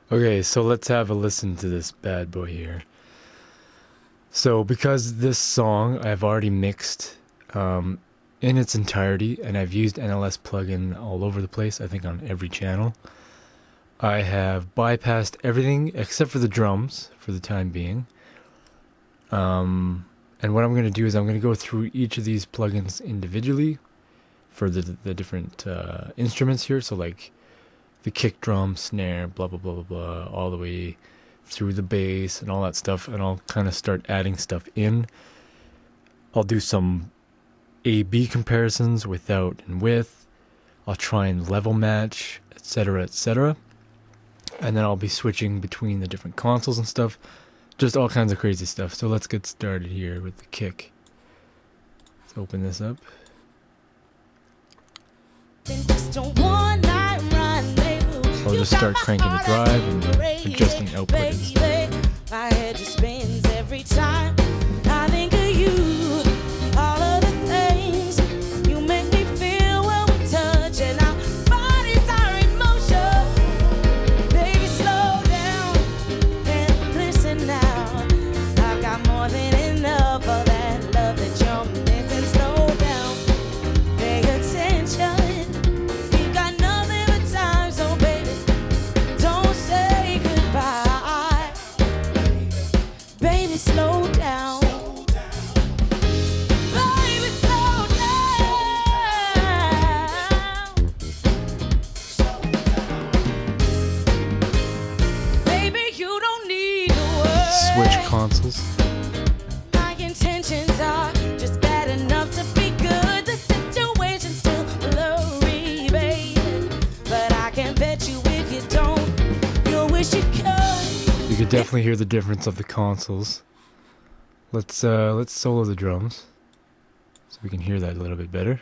Okay, so let's have a listen to this bad boy here. So because this song I've already mixed in its entirety, and I've used NLS plugin all over the place, I think on every channel, I have bypassed everything except for the drums for the time being. And what I'm going to do is I'm going to go through each of these plugins individually for the different instruments here. So like the kick drum, snare, blah, blah, blah, blah, blah, all the way through the bass and all that stuff. And I'll kind of start adding stuff in. I'll do some A-B comparisons without and with. I'll try and level match, etc., etc. And then I'll be switching between the different consoles and stuff. Just all kinds of crazy stuff. So let's get started here with the kick. Let's open this up. I'll just start cranking the drive and adjusting output and stuff. My head just spins every time I think of you. All of the things you make me feel when we touch, and our bodies are in motion. Baby, slow down and listen now. I've got more than enough of that love that you're missing. Slow down, pay attention. We've got nothing but time, so baby, don't say goodbye. Baby, slow down. Baby, slow down. Baby, you don't need to worry. Switch consoles. My intentions are just bad enough to be good. The situation's still blurry, baby, but I can bet you if you don't, you'll wish you could. You could definitely hear the difference of the consoles. Let's solo the drums so we can hear that a little bit better.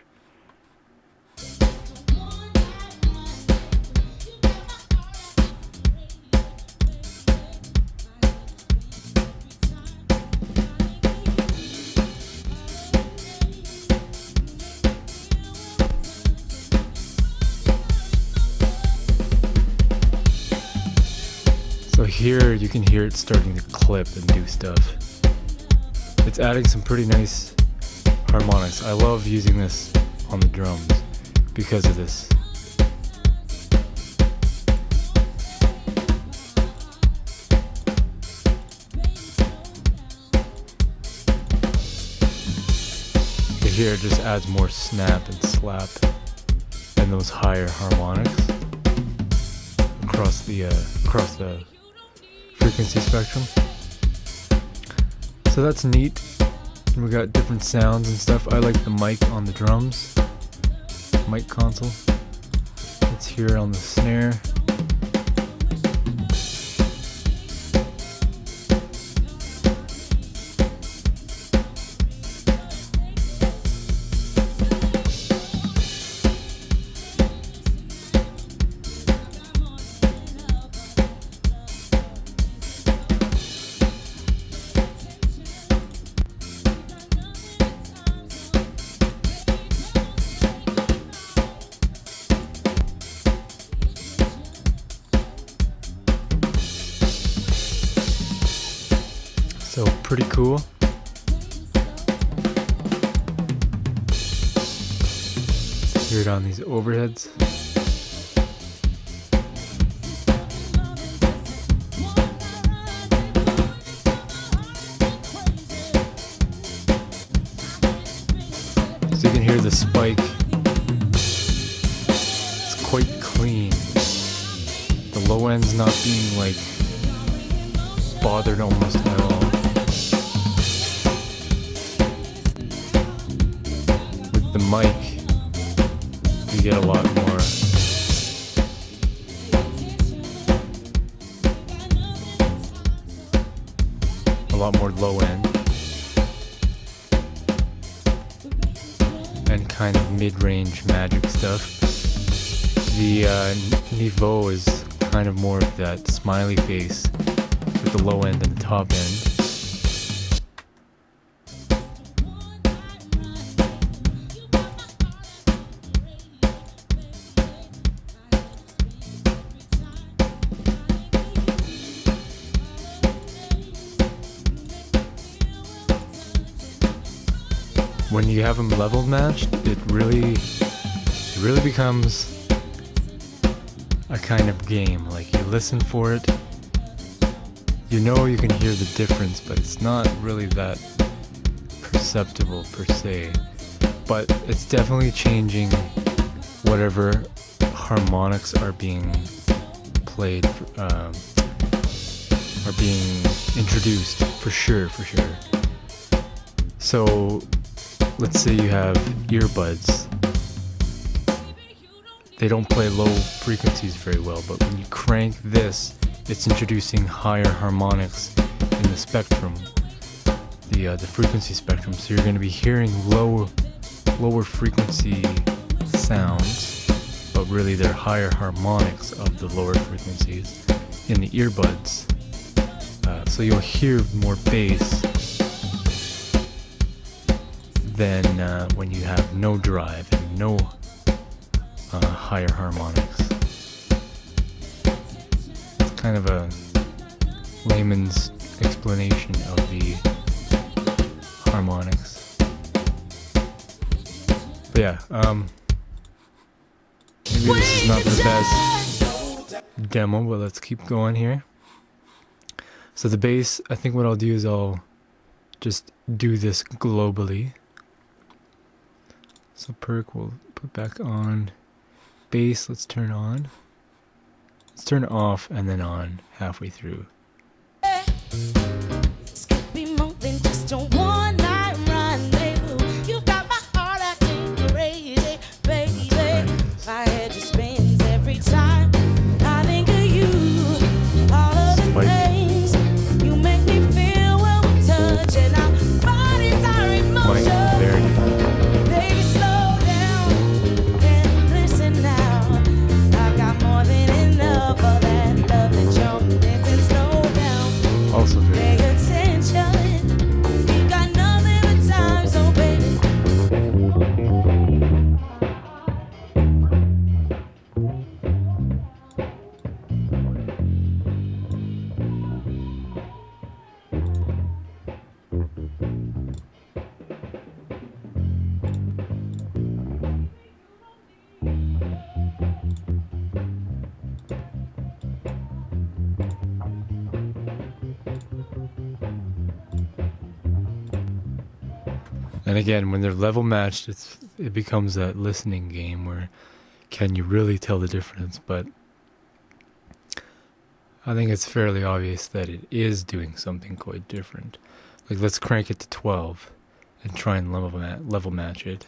So here you can hear it starting to clip and do stuff. It's adding some pretty nice harmonics. I love using this on the drums because of this. You hear it just adds more snap and slap and those higher harmonics across the frequency spectrum. So that's neat. And we got different sounds and stuff. I like the mic on the drums, mic console. Let's hear it on the snare. So pretty cool. Let's hear it on these overheads. So you can hear the spike. It's quite clean. The low end's not being like bothered almost at all. The mic, you get a lot more low end and kind of mid-range magic stuff. The niveau is kind of more of that smiley face with the low end and the top end. when you have them level matched, it really becomes a kind of game. Like, you listen for it, you know you can hear the difference, but it's not really that perceptible per se. But it's definitely changing whatever harmonics are being played, are being introduced, for sure. So let's say you have earbuds. They don't play low frequencies very well, but when you crank this, it's introducing higher harmonics in the spectrum, the frequency spectrum. So you're going to be hearing lower frequency sounds, but really they're higher harmonics of the lower frequencies in the earbuds. So you'll hear more bass than when you have no drive and no higher harmonics. It's kind of a layman's explanation of the harmonics. But yeah, maybe this is not the best demo, but let's keep going here. So the bass, I think what I'll do is I'll just do this globally. So perk we'll put back on. Bass, let's turn on. Let's turn it off and then on halfway through. This could be more than just a one-night rendezvous. You got my heart acting crazy, baby. My head just spins every time I think of you. All of the things you make me feel when we touch, and our bodies are in motion. Baby, slow down and listen now. I've got more than enough of that love that you're dancing. Slow down. Also very Pay attention. We got nothing but time, so baby. And again, when they're level matched, it becomes that listening game where can you really tell the difference? But I think it's fairly obvious that it is doing something quite different. Like, let's crank it to 12 and try and level match it.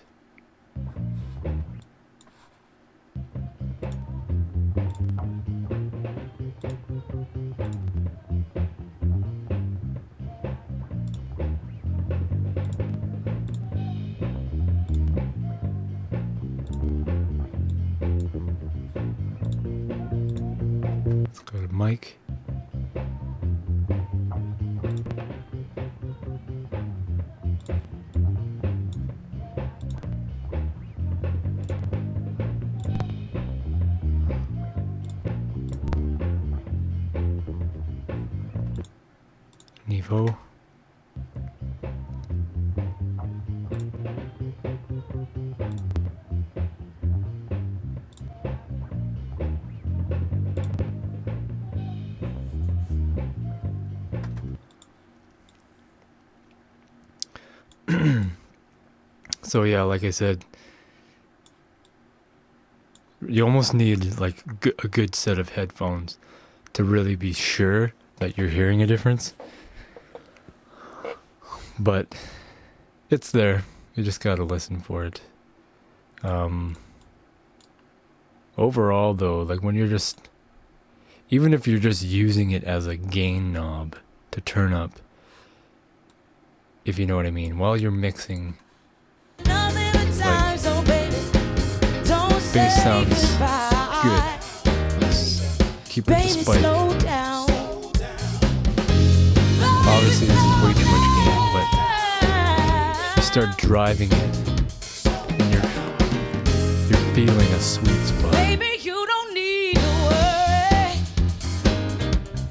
Let's go to mic. Niveau. So yeah, like I said, you almost need like a good set of headphones to really be sure that you're hearing a difference. But it's there. You just gotta listen for it. Overall though, like when you're just, even if you're just using it as a gain knob to turn up, if you know what I mean, while you're mixing, bass sounds good. Just keep it to spike. Obviously this is way too much gain, but you start driving it and you're feeling a sweet spot. Baby, you don't need to worry.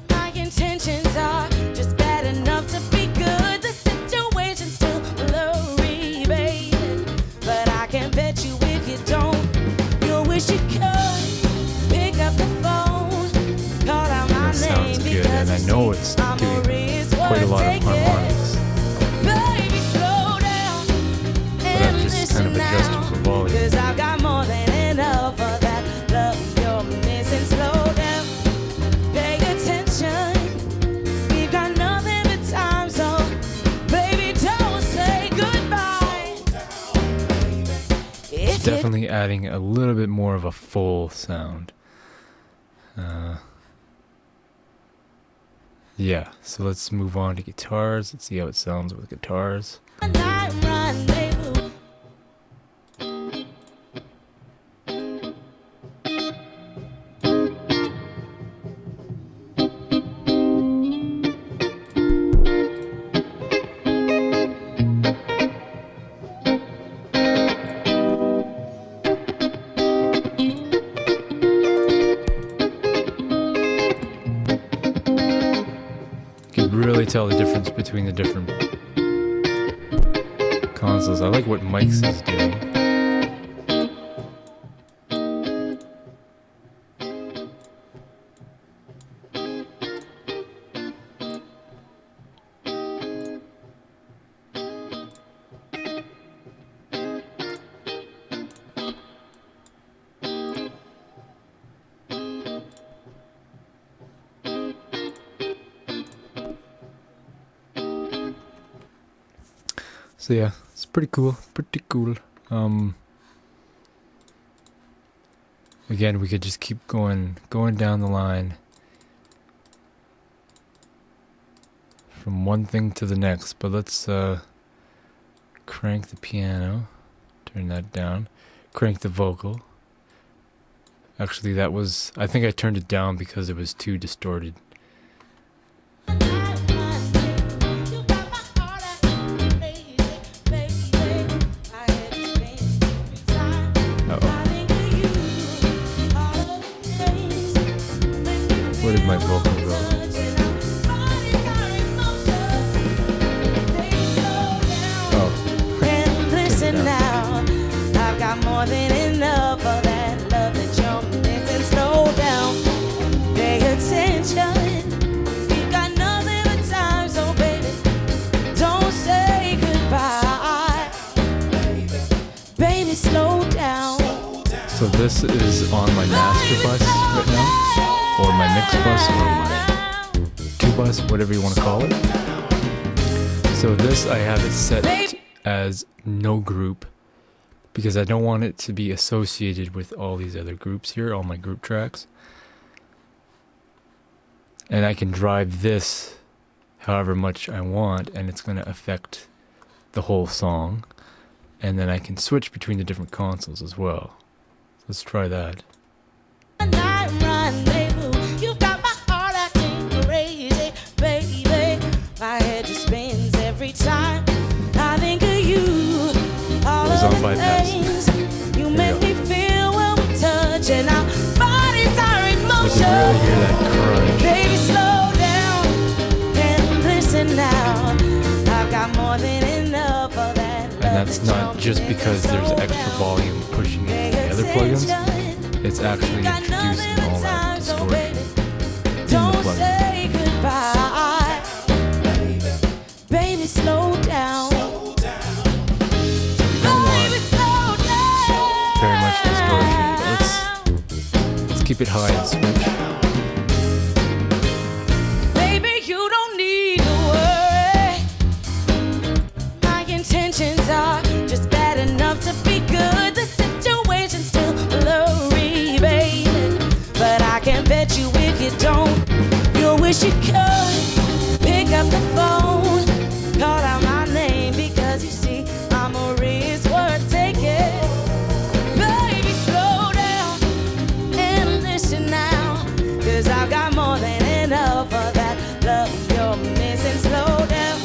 My intentions are just bad enough to be good. The situation's still blurry, baby. I know it's doing quite a lot of harmonics, Baby, slow down but I've just kind of adjusted for volume. Cause I've got more than enough of that love you're missing. Slow down, pay attention. We've got nothing but time, so baby, don't say goodbye. It's definitely adding a little bit more of a full sound. Yeah, so let's move on to guitars. Let's see how it sounds with guitars. Really tell the difference between the different consoles. I like what Mike's is doing. So yeah, it's pretty cool, again, we could just keep going down the line from one thing to the next, but let's crank the piano, turn that down, crank the vocal. Actually, that was, I think I turned it down because it was too distorted. Where did my vocal go? Oh. And listen now, I've got more than enough of that love that you're missing. Slow down, pay attention. We've got nothing but time, so baby, don't say goodbye. Baby, slow down. So this is on my master bus right now. Or my mix bus, or my 2-bus, whatever you want to call it. So this, I have it set as no group, because I don't want it to be associated with all these other groups here, all my group tracks. And I can drive this however much I want, and it's going to affect the whole song. And then I can switch between the different consoles as well. Let's try that. You've got my heart acting crazy, baby. My head just spins every time I think of you. All of the things you make me feel when we touch, and our bodies are in motion. You can really hear that crunch. Baby, slow down and listen now. I've got more than enough of that. And that's not just because there's extra volume pushing into the other plugins. It's actually introducing all that distortion in the plugin. Say goodbye. Baby, slow down. So we don't want very much distortion, but let's keep it high and switch. Baby, you don't need to worry. My intentions are just bad enough to be good. The situation's still blurry, baby, but I can bet you if you don't, you'll wish you could pick up the phone, call out my name, because you see I'm a risk worth taking. Baby, slow down and listen now, cause I've got more than enough of that love you're missing. Slow down,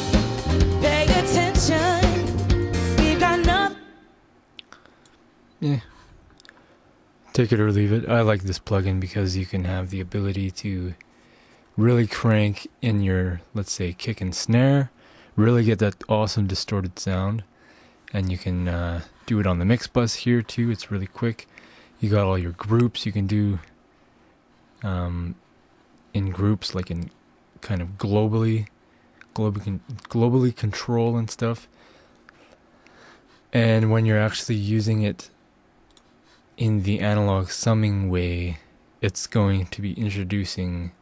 pay attention. We've got nothing. Yeah. Take it or leave it. I like this plugin because you can have the ability to really crank in your, let's say, kick and snare, really get that awesome distorted sound, and you can do it on the mix bus here too. It's really quick. You got all your groups you can do in groups, like in kind of globally control and stuff. And when you're actually using it in the analog summing way, it's going to be introducing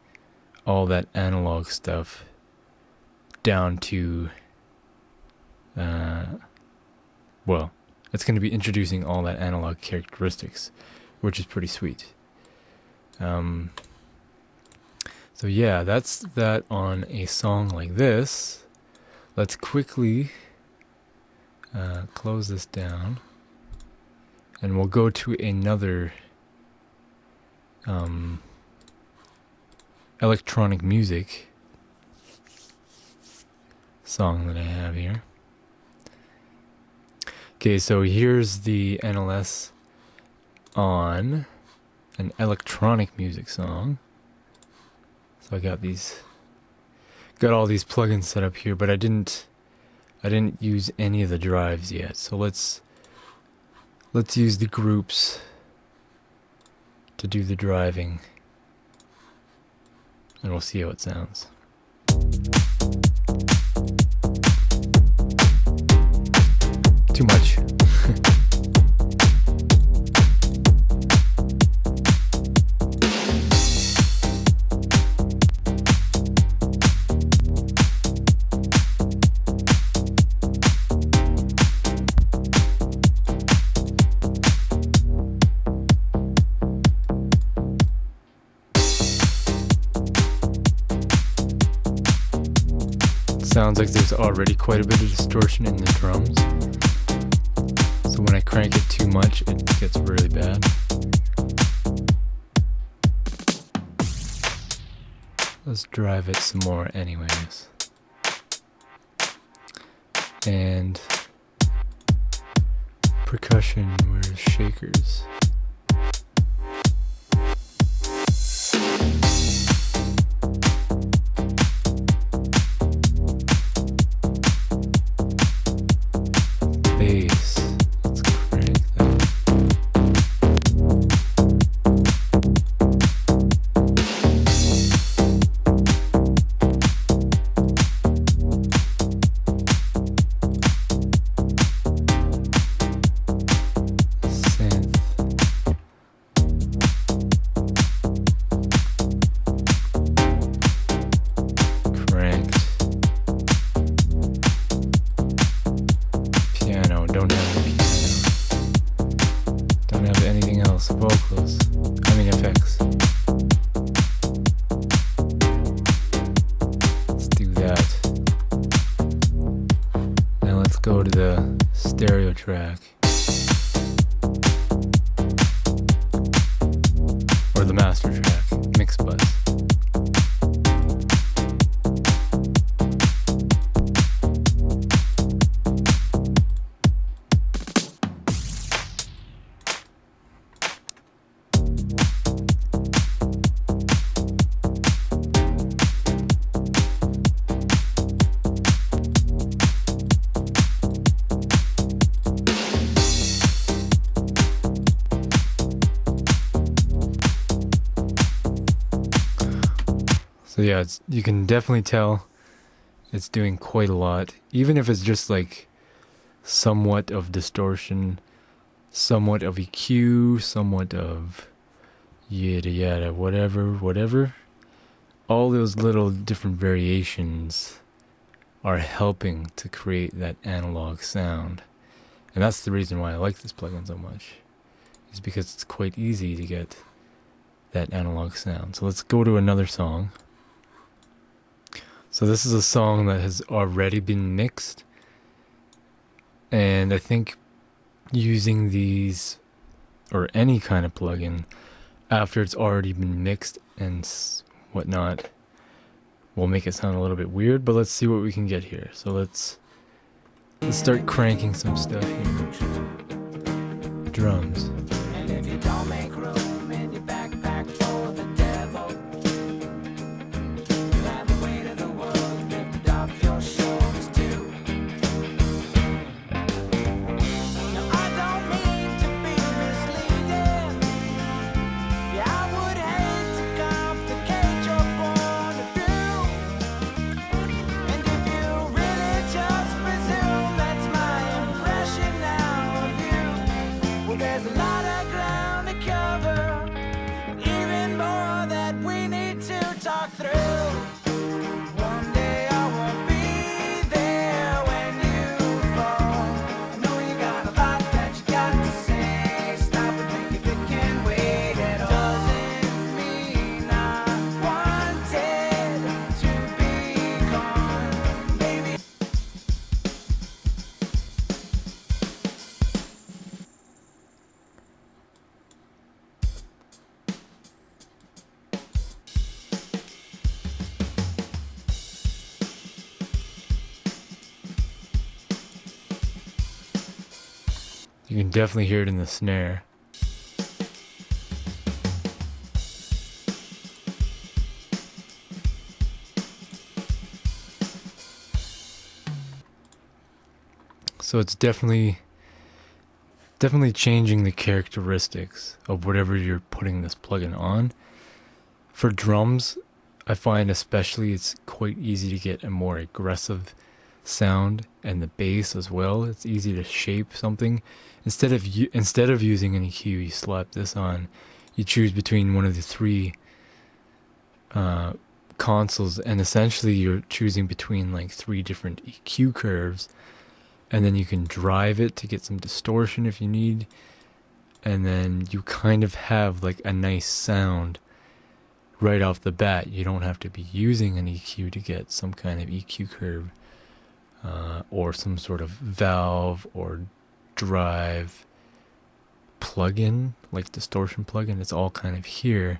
all that analog stuff down to, it's going to be introducing all that analog characteristics, which is pretty sweet. So yeah, that's that on a song like this. Let's quickly close this down, and we'll go to another electronic music song that I have here. Okay, so here's the NLS on an electronic music song. So I got all these plugins set up here, but I didn't use any of the drives yet. So let's use the groups to do the driving, and we'll see how it sounds. Too much. Sounds like there's already quite a bit of distortion in the drums. So when I crank it too much, it gets really bad. Let's drive it some more anyways. And percussion, where's shakers? Bass. Let's crank that. Synth. Cranked. Piano, don't have a piano. Don't have anything else. Vocals. I mean effects. Let's do that. Now let's go to the stereo track. Or the master track. Mix bus. So yeah, you can definitely tell it's doing quite a lot, even if it's just like somewhat of distortion, somewhat of EQ, somewhat of yada yada, whatever. All those little different variations are helping to create that analog sound. And that's the reason why I like this plugin so much, is because it's quite easy to get that analog sound. So let's go to another song. So this is a song that has already been mixed, and I think using these, or any kind of plugin, after it's already been mixed and whatnot, will make it sound a little bit weird, but let's see what we can get here. So let's start cranking some stuff here. Drums. And if you don't make room in your backpack for the devil, you'll have the weight of the world lifted off your shoulders too. Now I don't mean to be misleading. Yeah, I would hate to complicate your point of view. walk through. One day I won't be there when you fall. I know you got a lot that you got to say. Stop and think if it can wait at all. Doesn't mean I wanted to be gone. Maybe You can definitely hear it in the snare. So it's definitely changing the characteristics of whatever you're putting this plugin on. For drums, I find especially it's quite easy to get a more aggressive sound, and the bass as well. It's easy to shape something. Instead of using an EQ, you slap this on. You choose between one of the three consoles, and essentially you're choosing between like 3 different EQ curves, and then you can drive it to get some distortion if you need, and then you kind of have like a nice sound right off the bat. You don't have to be using an EQ to get some kind of EQ curve or some sort of valve or drive plugin, like distortion plugin. It's all kind of here,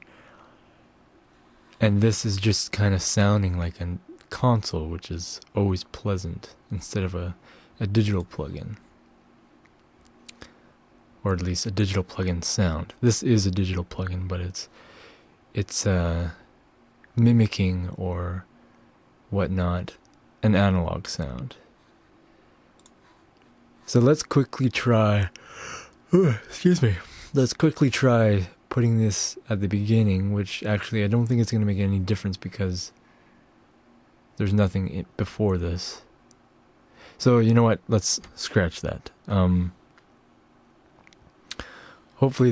and this is just kind of sounding like a console, which is always pleasant instead of a digital plugin, or at least a digital plugin sound. This is a digital plugin, but it's mimicking or whatnot an analog sound. So let's quickly try let's quickly try putting this at the beginning, which actually I don't think it's going to make any difference because there's nothing before this. So you know what, let's scratch that. Hopefully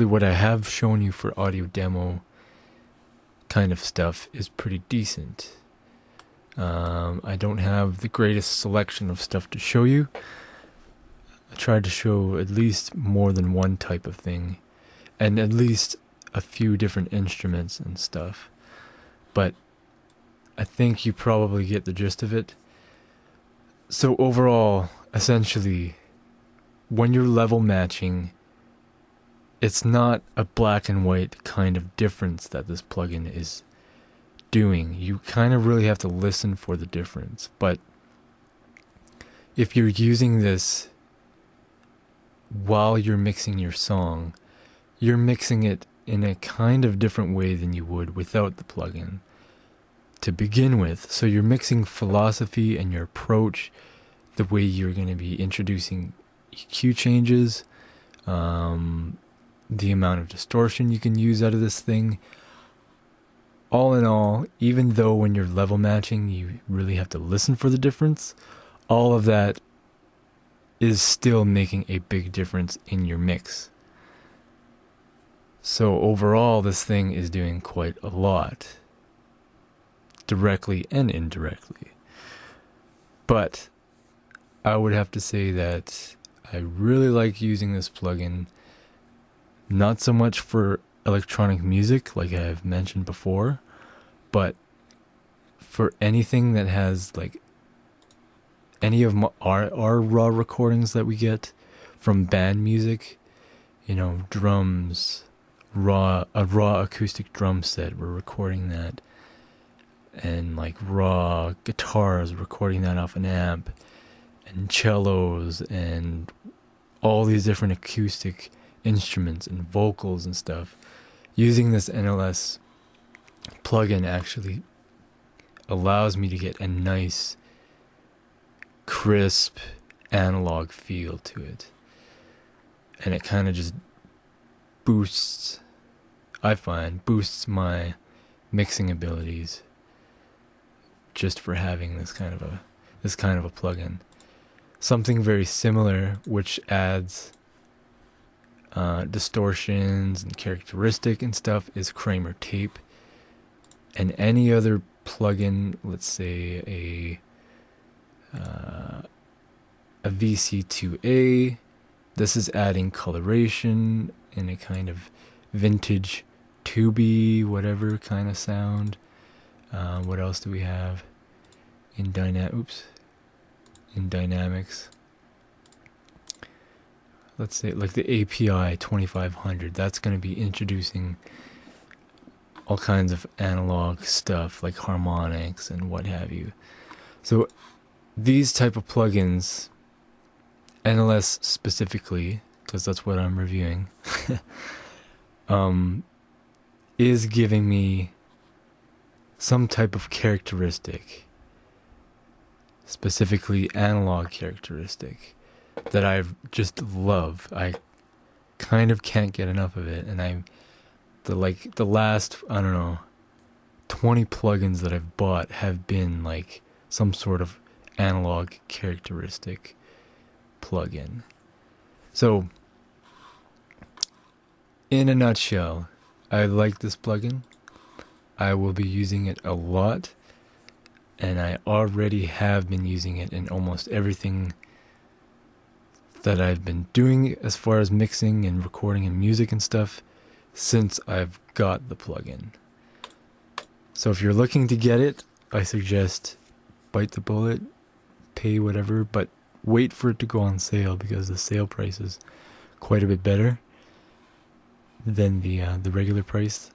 what I have shown you for audio demo kind of stuff is pretty decent. I don't have the greatest selection of stuff to show you. I tried to show at least more than one type of thing, and at least a few different instruments and stuff. But I think you probably get the gist of it. So overall, essentially, when you're level matching, it's not a black and white kind of difference that this plugin is doing. You kind of really have to listen for the difference. But if you're using this while you're mixing your song, you're mixing it in a kind of different way than you would without the plugin to begin with. So you're mixing philosophy and your approach, the way you're going to be introducing EQ changes, the amount of distortion you can use out of this thing. All in all, even though when you're level matching you really have to listen for the difference, all of that is still making a big difference in your mix. So overall, this thing is doing quite a lot, directly and indirectly. But I would have to say that I really like using this plugin, not so much for electronic music like I've mentioned before, but for anything that has like any of our raw recordings that we get from band music, you know, drums, a raw acoustic drum set, we're recording that, and like raw guitars, recording that off an amp, and cellos, and all these different acoustic instruments and vocals and stuff. Using this NLS plugin actually allows me to get a nice, crisp, analog feel to it. And it kind of just boosts, I find, boosts my mixing abilities just for having this kind of a plugin. Something very similar, which adds distortions and characteristic and stuff, is Kramer tape. And any other plugin, let's say a VC2A, this is adding coloration in a kind of vintage tubey, whatever kind of sound. What else do we have in dynamics? Let's say like the API 2500. That's going to be introducing all kinds of analog stuff like harmonics and what have you. So these type of plugins, NLS specifically, because that's what I'm reviewing, is giving me some type of characteristic, specifically analog characteristic, that I just love. I kind of can't get enough of it, and the last, I don't know, 20 plugins that I've bought have been like some sort of analog characteristic plugin. So in a nutshell, I like this plugin. I will be using it a lot, and I already have been using it in almost everything that I've been doing as far as mixing and recording and music and stuff since I've got the plugin. So if you're looking to get it, I suggest bite the bullet, pay whatever, but wait for it to go on sale, because the sale price is quite a bit better than the regular price.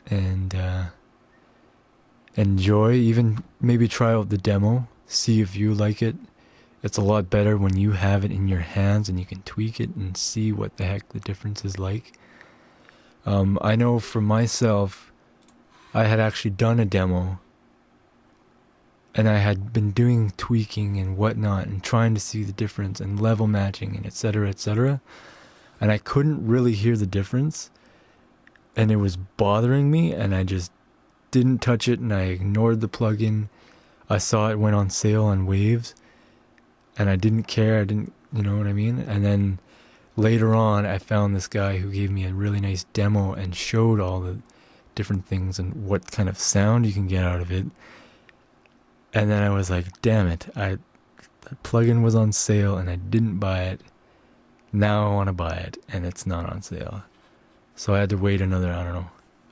And enjoy, even maybe try out the demo, see if you like it. It's a lot better when you have it in your hands and you can tweak it and see what the heck the difference is like. I know for myself, I had actually done a demo, and I had been doing tweaking and whatnot and trying to see the difference and level matching and etc., etc. And I couldn't really hear the difference, and it was bothering me, and I just didn't touch it, and I ignored the plugin. I saw it went on sale on Waves, and I didn't care. I didn't, you know what I mean? And then later on, I found this guy who gave me a really nice demo and showed all the different things and what kind of sound you can get out of it. And then I was like, damn it, that plugin was on sale and I didn't buy it. Now I want to buy it, and it's not on sale. So I had to wait another, I don't know,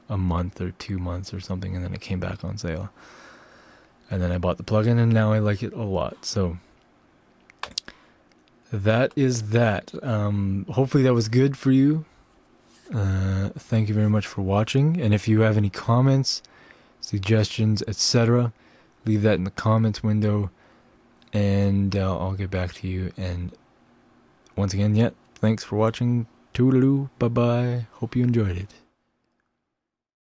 a month or 2 months or something, and then it came back on sale. And then I bought the plugin, and now I like it a lot. So that is that. Hopefully that was good for you. Thank you very much for watching. And if you have any comments, suggestions, etc., leave that in the comments window, and I'll get back to you. And once again, thanks for watching. Toodaloo, bye-bye. Hope you enjoyed it.